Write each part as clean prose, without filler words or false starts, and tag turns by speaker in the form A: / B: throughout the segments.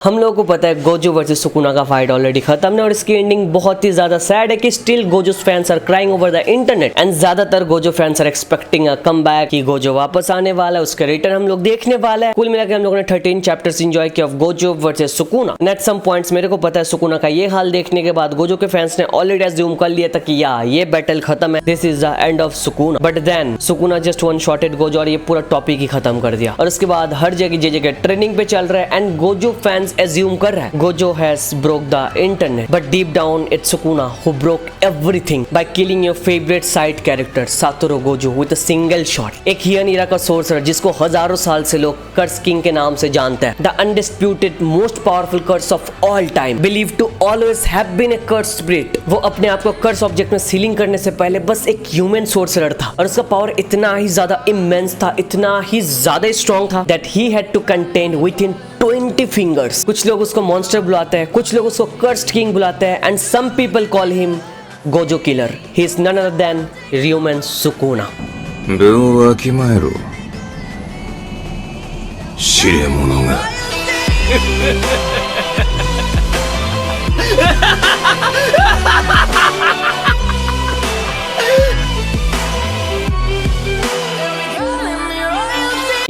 A: हम लोगों को पता है गोजो वर्सेस सुकुना का फाइट ऑलरेडी खत्म है और इसकी एंडिंग बहुत ही ज्यादा सैड है कि still Gojo's fans are crying over the internet and ज्यादातर Gojo fans are expecting a comeback कि गोजो वापस आने वाला है, उसका रिटर्न हम लोग देखने वाला है। कुल मिलाकर हम लोगों ने 13 चैप्टर्स एंजॉय किया of Gojo versus Sukuna. At some points मेरे को पता है सुकुना का ये हाल देखने के बाद गोजो के फैंस ने ऑलरेडी अज्यूम कर लिया था कि ये बैटल खत्म है, this is the end of Sukuna. But then Sukuna just one shotted Gojo और ये पूरा टॉपिक ही खत्म कर दिया। और उसके बाद हर जगह ट्रेनिंग पे चल रहा है एंड गोजो फैंस एज्यूम कर रहा है Gojo has broke the internet, but deep down it's Sukuna who broke everything by killing your favorite side character Satoru Gojo with a single shot। एक हियन इरा का सोर्सर जिसको हजारों साल से लोग कर्स किंग के नाम से जानते हैं, the undisputed most powerful curse of all time, believed to always have been a cursed spirit। वो अपने आप को कर्स ऑब्जेक्ट में सीलिंग करने से पहले बस एक ह्यूमन सोर्सर था और उसका पावर इतना ही ज्यादा इमेंस था, इतना ही ज्यादा स्ट्रॉन्ग था that he had to contain within 20 fingers। कुछ लोग उसको मॉन्स्टर बुलाते हैं, कुछ लोग उसको कर्स्ड किंग बुलाते हैं and some people call him Gojo killer. He is none other than Ryomen Sukuna.
B: 分をわきまえろ知れ者が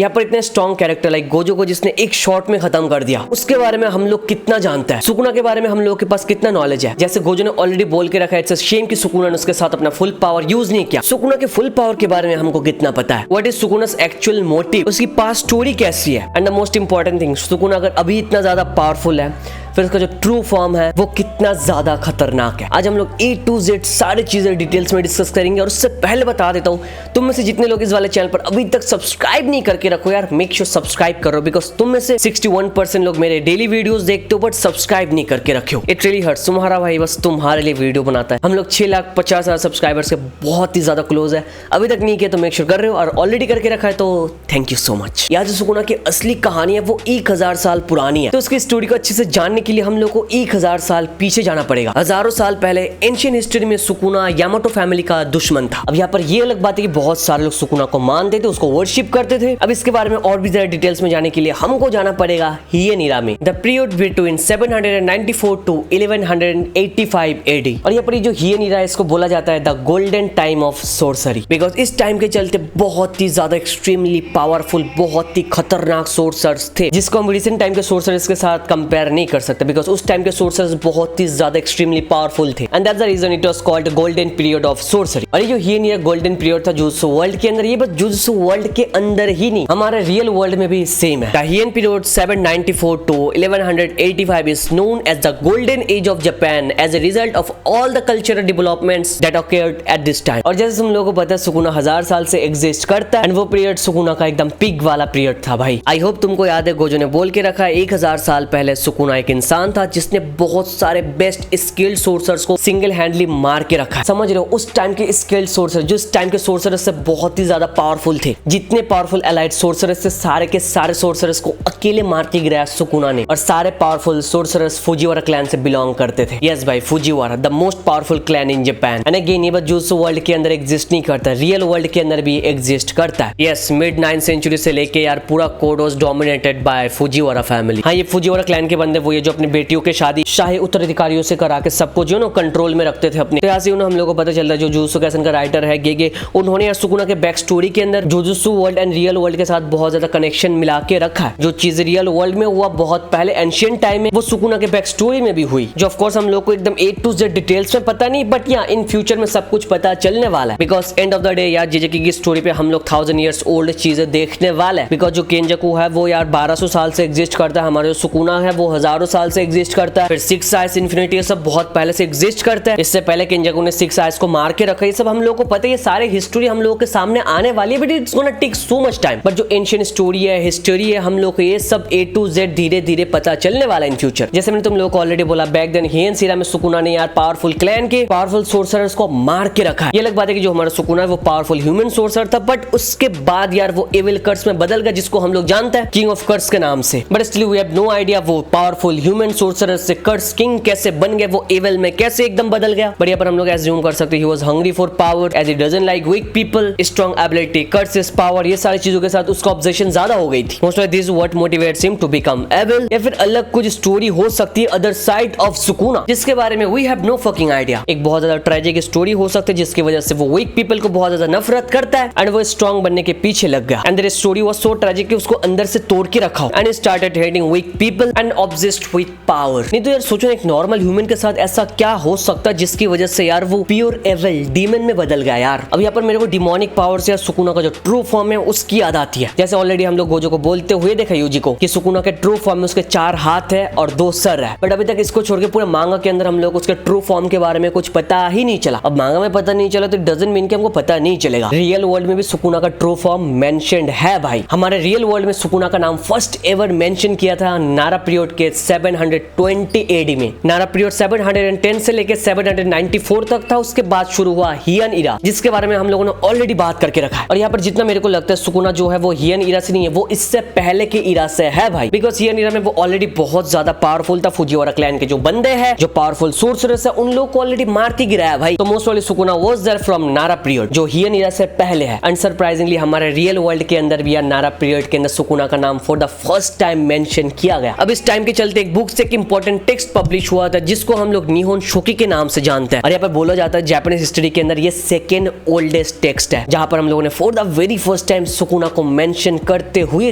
A: यहाँ पर इतने स्ट्रॉन्ग कैरेक्टर लाइक गोजो को जिसने एक शॉट में खत्म कर दिया, उसके बारे में हम लोग कितना जानते हैं, सुकुना के बारे में हम लोग के पास कितना नॉलेज है। जैसे गोजो ने ऑलरेडी बोल के रखा है इट्स अ शेम कि सुकुना ने उसके साथ अपना फुल पावर यूज नहीं किया। सुकुना के फुल पावर के बारे में हमको कितना पता है, what is Sukuna's actual motive, उसकी पास्ट स्टोरी कैसी है and the most important thing Sukuna अगर अभी इतना ज्यादा पावरफुल है फिर उसका जो ट्रू फॉर्म है वो कितना ज्यादा खतरनाक है। आज हम लोग A to Z सारी चीजें डिटेल्स में डिस्कस करेंगे और उससे पहले बता देता हूँ तुम में से जितने लोग इस वाले चैनल पर अभी तक सब्सक्राइब नहीं करके रखो यार, मेक श्योर सब्सक्राइब करो बिकॉज तुम में से 61% लोग मेरे डेली वीडियोस देखते हो बट सब्सक्राइब नहीं करके रखो। It really hurts. तुम्हारा भाई बस तुम्हारे लिए वीडियो बनाता है। हम लोग 6,50,000 सब्सक्राइबर्स के बहुत ही ज्यादा क्लोज है। अभी तक नहीं किया तो मेक श्योर कर रहे हो और ऑलरेडी करके रखा है तो थैंक यू सो मच। यार जो सुकुना की असली कहानी है वो 1000 साल पुरानी है, तो उसकी स्टोरी को अच्छे से जानने के लिए हम लोग को 1000 साल पीछे जाना पड़ेगा। हजारों साल पहले एंशिएंट हिस्ट्री में सुकुना यामाटो फैमिली का दुश्मन था। अब यहाँ पर ये अलग बात है कि बहुत सारे लोग सुकुना को मानते थे, उसको वर्शिप करते थे। अब इसके बारे में और भी ज्यादा डिटेल्स में जाने के लिए हमको जाना पड़ेगा हियन इरा में, the period between 794 to 1185 AD। और यहाँ पर जो हियन इरा है इसको बोला जाता है the golden time of sorcery because इस टाइम के चलते बहुत ही ज्यादा एक्सट्रीमली पावरफुल, बहुत ही खतरनाक सोर्सर्स थे जिसको हम रिसेंट टाइम के सोर्सर्स के साथ कंपेयर नहीं कर सकते बिकॉज उस टाइम के सोर्सर्स बहुत ही ज्यादा एक्सट्रीमली पावरफुल थे and that's the reason it was called golden period of sorcery. और ये जो हियन इरा गोल्डन पीरियड था जुजुत्सु वर्ल्ड के अंदर, ये बस जुजुत्सु वर्ल्ड के अंदर ही नहीं हमारे रियल वर्ल्ड में भी सेम है। The Heian period 794 to 1185 is known as the golden age of Japan as a result of all the cultural developments that occurred at this time. और जैसे तुम लोगों को पता है सुकुना 1000 साल से एग्जिस्ट करता है एंड वो पीरियड सुकुना का एकदम पिग वाला पीरियड था भाई। आई होप तुमको याद है गोजो ने बोल के रखा है 1000 साल पहले सुकुना एक इंसान था जिसने बहुत सारे बेस्ट स्किल्ड सोर्सर्स को सिंगल हैंडली मार के रखा है। समझ रहे हो उस टाइम के स्किल्ड सोर्सर जो इस टाइम के सोर्सर्स से बहुत ही ज्यादा पावरफुल थे, जितने पावरफुल एलाइड सोर्सर्स से सारे के सारे सोर्सर्स को अकेले मार के गिराया सुकुना ने। और सारे पावरफुल सोर्सर्स फुजिवारा क्लैन से बिलोंग करते थे। यस भाई, Fujiwara the most powerful clan in Japan and again ये बस जुजुत्सु वर्ल्ड के अंदर एग्जिस्ट नहीं करता, रियल वर्ल्ड के अंदर भी एग्जिस्ट करता है। यस, मिड 9th सेंचुरी से लेके यार पूरा code was dominated by Fujiwara family. हाँ, ये फुजिवारा क्लैन के बंदे वो ये जो अपनी बेटियों के शादी शाही उत्तराधिकारियों से करा के सबको जो ना कंट्रोल में रखते थे अपने। तो यहाँ से हम लोगों को पता चलता है जो जुजुत्सु काइसेन का राइटर है गेगे, उन्होंने यार सुकुना के बैक स्टोरी के अंदर jujutsu world and real world के साथ बहुत ज्यादा कनेक्शन मिला के रखा है। जो चीज रियल वर्ल्ड में हुआ बहुत पहले एंशिएंट टाइम में वो सुकुना के बैक स्टोरी में भी हुई, जो ऑफ कोर्स हम लोग को एकदम A to Z डिटेल्स में पता नहीं, बट या इन फ्यूचर में सब कुछ पता चलने वाला है because end of the day यार जेजेकी की स्टोरी पे हम लोग 1000 years ओल्ड चीजें देखने वाले हैं बिकॉज जो केंजाकू है वो यार 1200 साल से एग्जिस्ट करता है, हमारे जो सुकुना है वो हजारों साल से एग्जिस्ट करता है, फिर 6 आइज इन्फिनिटी सब बहुत पहले से एग्जिस्ट करता है। इससे पहले केंजाकू ने 6 आइज को मार के रखा, ये सब हम लोग को पता है, ये सारे हिस्ट्री हम लोगों के सामने आने वाली है but it's gonna take so much time. But जो एंशिएंट स्टोरी है, हिस्ट्री है, हम लोग को ये सब A to Z धीरे धीरे पता चलने वाला है इन फ्यूचर। जैसे मैंने तुम लोगों को ऑलरेडी बोला बैक देन हियन इरा में सुकुना ने यार पावरफुल क्लैन के पावरफुल सोर्सर्स को मार के रखा है। ये अलग बात है कि जो हमारा सुकुना है वो पावरफुल ह्यूमन सोर्सर था बट उसके बाद यार वो एविल कर्स में बदल गया जिसको हम लोग जानते हैं किंग ऑफ कर्स के नाम से। But still we have no idea वो पावरफुल ह्यूमन सोर्सर से कर्स किंग कैसे बन गया, वो एविल में कैसे एकदम बदल गया। बढ़िया पर हम लोग एज्यूम कर सकते हैं he was hungry for power as he doesn't like weak people, strong ability, curses, power, ये सारी चीजों के साथ उसका ऑब्सेशन ज्यादा हो गई थी। Most of this what motivates him to become evil. या फिर अलग कुछ स्टोरी हो सकती है अदर साइड ऑफ सुकुना, जिसके बारे में we have no fucking idea. एक बहुत ज्यादा ट्रेजिक स्टोरी हो सकती है जिसकी वजह से वो वीक पीपल को बहुत ज्यादा नफरत करता है एंड वो स्ट्रॉन्ग बनने के पीछे लग गया। And their story was so tragic कि उसको अंदर से तोड़ के रखा and he started hating weak people and obsessed with power. नहीं तो यार सोचो एक नॉर्मल ह्यूमन के साथ ऐसा क्या हो सकता है जिसकी वजह से यार वो प्योर एविल डीमन में बदल गया यार। अब यहाँ पर मेरे को डिमोनिक पावर से सुकुना का जो ट्रू फॉर्म है उसकी याद आती है। जैसे ऑलरेडी हम लोग गोजो को बोलते हुए देखा यूजी को कि सुकुना के ट्रू फॉर्म में उसके 4 हाथ है और 2 सर है, बट अभी तक इसको छोड़ के पूरे मांगा के अंदर हम लोग उसके ट्रू फॉर्म के बारे में कुछ पता ही नहीं चला। अब मांगा में पता नहीं चला तो डजंट मीन कि हमको पता नहीं चलेगा। रियल वर्ल्ड में भी सुकुना का ट्रू फॉर्म मेंशन्ड है भाई। हमारे रियल वर्ल्ड में सुकुना का नाम फर्स्ट एवर मेंशन किया था नारा पीरियड के 720 एडी में। नारा पीरियड 710 से लेके 794 तक था, उसके बाद शुरू हुआ हियन इरा, जिसके बारे में हम लोगों ने ऑलरेडी बात करके रखा है। और यहाँ पर जितना मेरे को लगता है सुकुना जो है वो हियन इरा से नहीं है, वो इससे पहले के इरा से है भाई। बिकॉज हियन इरा में वो ऑलरेडी बहुत ज्यादा पावरफुल था। फुजिवारा क्लैन के जो बंदे हैं, जो पावरफुल सोर्सरर्स है, उन लोग को ऑलरेडी मार के गिराया भाई। तो मोस्ट वाली सुकुना वाज देयर फ्रॉम नारा पीरियड जो हियन इरा से पहले है। एंड सरप्राइजिंगली हमारे रियल वर्ल्ड के अंदर भी नारा पीरियड के अंदर सुकुना का नाम for the first time mention किया गया। अब इस टाइम के चलते एक बुक से एक इंपॉर्टेंट टेक्स्ट पब्लिश हुआ था जिसको हम लोग निहोन शोकी के नाम से जानते हैं। और यहाँ पर बोला जाता है जापानीज हिस्ट्री के अंदर ये सेकेंड ओल्डेस्ट टेक्स्ट है, जहां पर हम लोगों ने for the very first time Sukuna को मेंशन करते हुए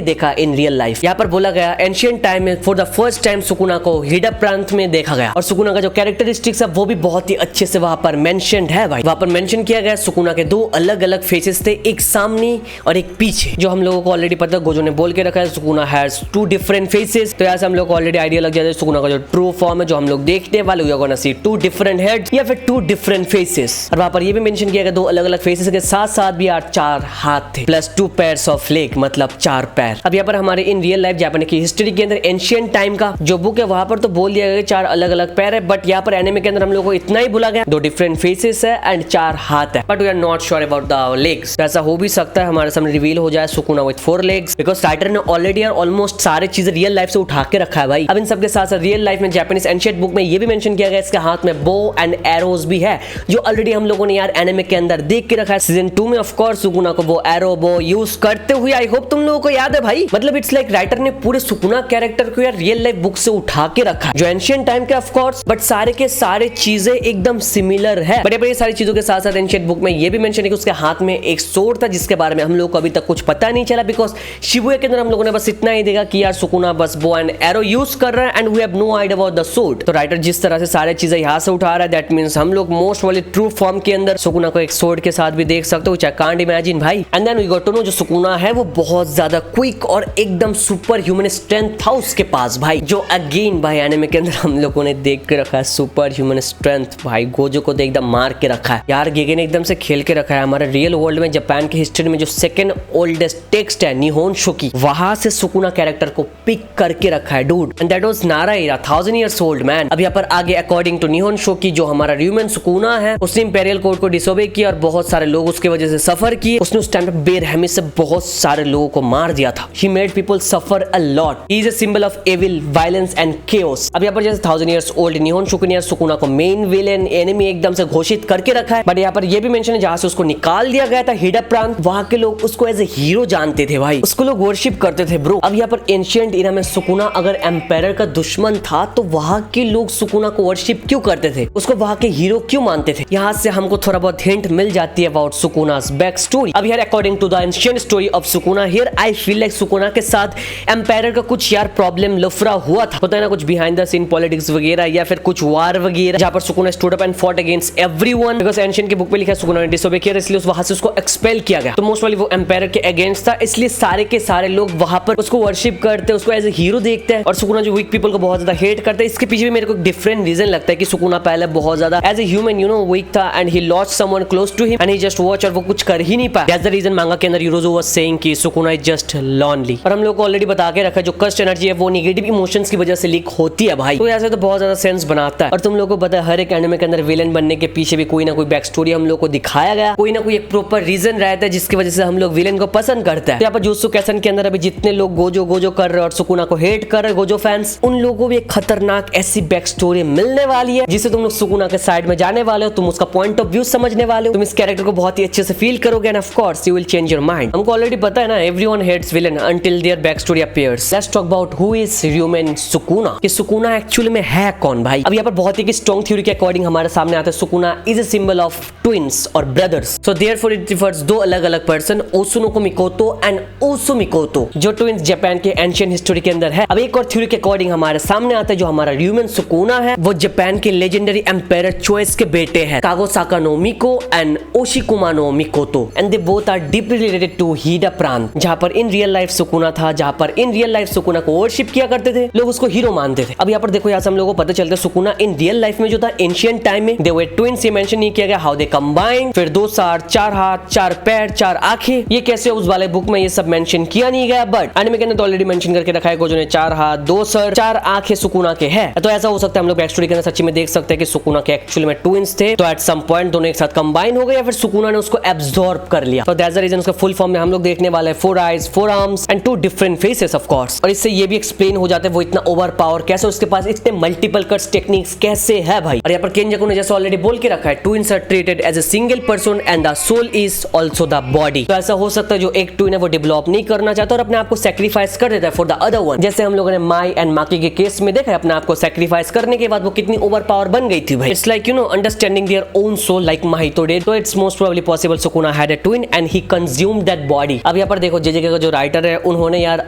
A: देखा इन रियल लाइफ। यहाँ पर बोला गया एंशिएंट टाइम में for the first time Sukuna को हिडा प्रांत में देखा गया और सुकुना का जो कैरेक्टरिस्टिक्स है वो भी बहुत ही अच्छे से वहां पर मेंशन्ड है भाई। वहां पर मेंशन किया गया सुकुना के 2 अलग अलग फेसेस थे, एक सामने और एक पीछे, जो हम लोगों को ऑलरेडी पता है। गोजो ने बोल के रखा है सुकुना हैज 2 डिफरेंट फेसेस, तो यहाँ से हम लोग को ऑलरेडी आइडिया लग जाता है सुकुना का जो ट्रू फॉर्म है जो हम लोग देखने वाले we are gonna see 2 different heads या फिर 2 डिफरेंट फेसेस। और वहां पर ये भी मेंशन किया गया 2 अलग अलग फेसेस के साथ साथ भी यार 4 हाथ थे प्लस 2 पेयर्स ऑफ लेग, मतलब 4 पैर। अब यहाँ पर हमारे इन रियल लाइफ जापानी की हिस्ट्री के अंदर एंशिएंट टाइम का जो बुक है वहां पर तो बोल दिया गया 4 अलग अलग पैर है, बट यहाँ पर एनिमे के अंदर हम लोग को इतना ही बोला गया 2 डिफरेंट फेसेस है एंड 4 हाथ है, but we are not sure about the legs. ऐसा हो भी सकता है हमारे सामने रिवील हो जाए Sukuna with 4 legs, because writer ने ऑलरेडी ऑलमोस्ट सारे चीजें रियल लाइफ से उठा के रखा है भाई। अब इन सबके साथ साथ रियल लाइफ में जापानीज एंशिएंट बुक में ये भी मेंशन किया गया इसके हाथ में बो एंड एरोज भी है, जो ऑलरेडी हम लोगों ने यार एनिमे के अंदर देख के रखा है। सीजन 2 में ऑफ कोर्स सुकुना को वो एरो बो यूज करते हुए आई होप तुम लोगों को याद है भाई। मतलब इट्स लाइक राइटर ने पूरे सुकुना कैरेक्टर को यार रियल लाइफ बुक से उठा के रखा है, जो एंशिएंट टाइम के ऑफ कोर्स, बट सारे के सारे चीजें एकदम सिमिलर है। बड़े बड़े सारी चीजों के साथ साथ एंशिएंट बुक में ये भी मेंशन है कि उसके हाथ में एक सोर्ड था जिसके बारे में हम लोग को अभी तक कुछ पता नहीं चला, बिकॉज शिबुया के अंदर हम लोगों ने बस इतना ही देखा कि यार सुकुना बस बो एंड एरो यूज कर रहा है and we have no idea about the sword. तो राइटर जिस तरह से सारे चीजें यहाँ से उठा रहा है दैट मींस हम लोग मोस्ट वाले ट्रू फॉर्म के अंदर सुकुना को एक सोर्ड के साथ भी देख सकते हो, व्हिच आई कांट इमेजिन भाई। And then we got to know जो सुकुना है वो बहुत ज्यादा क्विक और एकदम सुपर ह्यूमन स्ट्रेंथ था उसके पास भाई, जो अगेन भाई एनिमे के अंदर हम लोगों ने देख के रखा है सुपर ह्यूमन स्ट्रेंथ भाई। गोजो को तो एकदम मार के रखा है यार, गेगे ने एकदम से खेल के रखा है। हमारे रियल वर्ल्ड में जापान की हिस्ट्री में जो सेकंड ओल्डेस्ट टेक्स्ट है निहोन शोकी, वहां से सुकुना कैरेक्टर को पिक करके रखा है डूड, एंड दैट वाज नारा इरा 1000 इयर्स ओल्ड मैन। अब यहाँ पर आगे अकॉर्डिंग टू निहोन शोकी जो हमारा ह्यूमन सुकुना है उसने इंपेरियल कोड को डिसोबे किया और बहुत सारे लोग उसके वजह से सफर किए। उसने उस टाइम पे बेरहमी से बहुत सारे लोगों को मार दिया था। He made people suffer a lot, he is a symbol of evil, violence and chaos. अब यहाँ पर जैसे 1000 इयर्स ओल्ड निहोन शोकी ने सुकुना को मेन विलेन एनिमी एकदम से घोषित करके रखा है, बट यहाँ पर ये भी मेंशन है जहां से उसको निकाल दिया गया था हिडा प्रांत, वहां के लोग उसको एज ए हीरो जानते थे भाई, उसको लोग वर्शिप करते थे ब्रो। अब यहाँ पर एंशिएंट इरा में सुकुना अगर एम्पायर का दुश्मन था तो वहां के लोग सुकुना को वर्शिप क्यों करते थे, उसको वहां के हीरो क्यों मानते थे। यहाँ से हमको थोड़ा बहुत हिंट मिल जाती है अबाउट सुकुना's बैक स्टोरी। अब यार according to the ancient story of Sukuna here I feel like Sukuna के साथ एम्पायर का कुछ यार प्रॉब्लम लफड़ा हुआ था, पता है ना, कुछ बिहाइंड द सीन पॉलिटिक्स वगैरह या फिर कुछ वार वगैरह, जहां पर Sukuna stood up and fought against everyone, because ancient की बुक में लिखा है सुकुना ने डिसोबे किया इसलिए वहां से उसको एक्सपेल किया गया। तो मोस्ट वाली वो एम्पायर के अगेंस्ट था, इसलिए सारे के सारे लोग वहां पर उसको वर्शिप करते, उसको एज ए हीरो देखते हैं, और सुकुना जो वीक पीपल को बहुत ज्यादा हेट करता है। इसके पीछे भी मेरे को डिफरेंट रीजन लगता है कि सुकुना पहले बहुत ज्यादा एज ए ह्यूमन वीक था and he lost someone close to him and he just watch, और वो कुछ कर ही नहीं पाया। दैट्स द रीजन मांगा के अंदर यूरोजो वाज सेइंग कि सुकुना इज जस्ट लॉनली। और हम लोग को ऑलरेडी बता के रखा है जो कस्ट एनर्जी है वो नेगेटिव इमोशंस की वजह से लीक होती है भाई, तो ऐसे तो बहुत ज्यादा सेंस बनाता है। और तुम लोगों को पता है हर एक एनिमे के अंदर विलेन बनने के पीछे भी कोई ना कोई बैक स्टोरी हम लोग को दिखाया गया, कोई ना कोई एक प्रॉपर रीजन रहता है जिसकी वजह से हम लोग विलेन को पसंद करते हैं। तो यहाँ पर जुत्सु कैसन के अंदर अभी जितने लोग गोजो गोजो कर रहे हैं और सुकुना को हेट कर रहे हैं गोजो फैंस, उन लोगों को भी एक खतरनाक ऐसी बैक स्टोरी मिलने वाली है जिसे तुम लोग सुकुना के साइड में जाने वाले हो, तुम उसका पॉइंट ऑफ व्यू समझने वाले हो, तुम इस कैरेक्टर को बहुत ही अच्छे से फील करोगे and of course you will change your mind. हमको ऑलरेडी पता है ना, everyone hates villain until their back story appears. Let's talk about who is Ryomen Sukuna, कि सुकुना एक्चुअली में है कौन भाई। अब यहाँ पर बहुत ही स्ट्रॉन्ग थ्योरी के अकॉर्डिंग हमारे सामने आता है Sukuna is a symbol of twins और brothers, so therefore it refers दो अलग अलग पर्सन, ओसुनोको मिकोतो एंड ओसु मिकोतो, जो ट्विंस जापान के एंशिएंट हिस्ट्री के अंदर है। अब एक और थ्योरी के अकॉर्डिंग हमारे सामने आता है जो हमारा र्यूमेन सुकुना है वो जापान के लेजेंडरी एम्पायर चोइस के बेटे हैं, Kagosaka no Miko and Oshikuma no Mikoto, and they both are deeply related to Hida प्रांत, जहां पर इन रियल लाइफ सुकुना था, जहां पर इन रियल लाइफ सुकुना को वर्शिप किया करते थे, लोग उसको हीरो मानते थे। अब यहाँ पर देखो, यहाँ से हम लोगों को पता चलता है सुकुना इन रियल लाइफ में जो था एंशिएंट टाइम में दे वर ट्विंस, ये मेंशन नहीं किया गया हाउ दे कंबाइन, फिर 2 सर, 4 हाथ, 4 पैर, 4 आंखें, ये कैसे उस वाले बुक में ये सब मेंशन किया नहीं गया, बट एनिमे के अंदर तो ऑलरेडी मेंशन करके रखा है गोजो ने 4 हाथ, 2 सर, 4 आंखें सुकुना के है। तो ऐसा हो सकता है हम लोग बैक स्टोरी के अंदर सच्ची में देख सकते हैं कि सुकुना के एक्चुअली में ट्विंस थे, तो एट सम पॉइंट दोनों एक साथ कंबाइन हो गए या फिर सुकुना ने उसको एब्सॉर्ब कर लिया। तो दैट्स द रीजन उसका फुल फॉर्म में हम लोग देखने वाले हैं 4 eyes, 4 arms and 2 different phases of course. और इससे ये भी एक्सप्लेन हो जाता है वो इतना ओवर पावर कैसे, उसके पास इतने मल्टीपल कट्स टेक्निक्स कैसे है भाई। और यहाँ पर केंजाकू ने जैसे ऑलरेडी बोल के रखा है twins are treated as a single person and the soul is also the body. तो ऐसा हो सकता है जो एक ट्विन है वो डेवलप नहीं करना चाहता और अपने आप को सैक्रिफाइस कर देता है फॉर द अदर वन, जैसे हम लोगों ने माई एंड माकी के केस में देखा है, अपने आप को सैक्रिफाइस करने के बाद वो कितनी ओवर पावर बन गई थी भाई। It's like you know understanding their own soul like Mahito did, तो it's most probably possible Sukuna had a twin and he consumed that body. अब यहाँ पर देखो जेजेके का जो राइटर है उन्होंने यार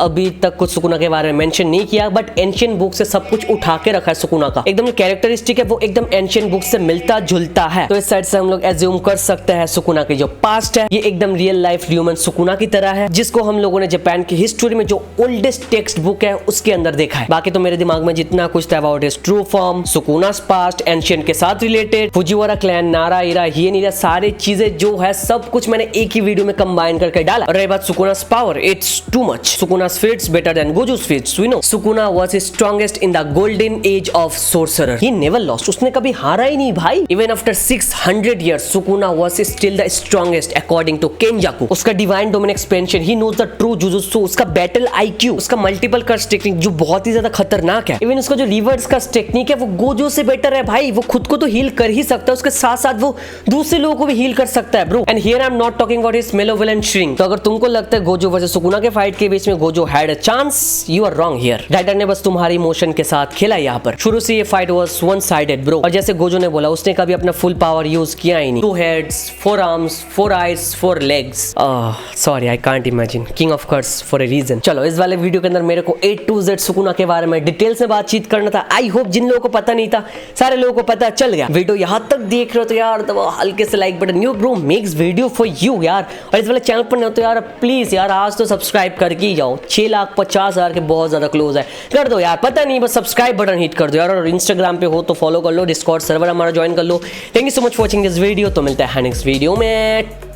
A: अभी तक कुछ सुकुना के बारे में मेंशन नहीं किया, बट एंशिएंट बुक से सब कुछ उठा के रखा है सुकुना का, एकदम कैरेक्टरिस्टिक है वो एकदम एंशिएंट बुक से मिलता जुलता है। तो इस साइड से हम लोग एज्यूम कर सकते हैं सुकुना की जो पास्ट है ये एकदम रियल लाइफ ह्यूमन सुकुना की तरह है, जिसको हम लोगों ने जापान की हिस्ट्री में जो ओल्डेस्ट टेक्स्ट बुक है उसके अंदर देखा है। बाकी तो मेरे दिमाग में जितना कुछ था about his true form, Sukuna's past, ancient के साथ रिलेटेड, फुजिवारा क्लैन, नारा इरा, हिएनिरा, सारी चीजें जो है सब कुछ मैंने एक ही वीडियो में कंबाइन करके डाला। और रही बात Sukuna's power, it's too much, Sukuna's feats better than Gojo's feats. We know Sukuna was strongest in the golden age of sorcerer, he never lost, उसने कभी हारा ही नहीं भाई। Even after 600 years Sukuna was still the strongest according to Kenjaku. उसका divine domain expansion, he knows the true jujutsu, उसका battle IQ, उसका multiple curse technique जो बहुत ही ज्यादा खतरनाक है। इवन उसका जो रिवर्स का टेक्निक है वो गोजो से बेटर है भाई। वो खुद को तो हील कर ही सकता है, उसके साथ साथ वो दूसरे लोगों को भी हील कर सकता है bro. And here I am not talking about his malevolent shrine. तो अगर तुमको लगता है गोजो वर्सेस सुकुना के फाइट के बीच में Gojo had a chance, you are wrong here. Writer ने बस तुम्हारी इमोशन के साथ खेला यहाँ पर। शुरू से ये fight was one sided bro, और जैसे गोजो ने बोला उसने कभी अपना फुल पावर यूज किया ही नहीं। 2 heads, 4 arms, 4 eyes, 4 legs. Sorry I can't imagine, king of curse for a reason. चलो इस वाले वीडियो के अंदर मेरे को A to Z सुकुना के बारे में डिटेल से बातचीत करना था। आई होप जिन लोगों को पता नहीं था सारे लोगों को पता चल गया। वीडियो यहाँ तक देख रहे हो तो यार दबाओ हल्के से like button, new bro makes video for you यार। और इस वाले चैनल पर नहीं हो तो यार प्लीज यार आज तो सब्सक्राइब करके ही जाओ, 6,50,000 के बहुत ज्यादा क्लोज है, कर दो यार, पता नहीं बस सब्सक्राइब बटन हिट कर दो यार। और इंस्टाग्राम पे हो तो फॉलो कर लो, डिस्कॉर्ड सर्वर हमारा ज्वाइन कर लो। Thank you so much for watching this video. तो मिलता है नेक्स्ट वीडियो में।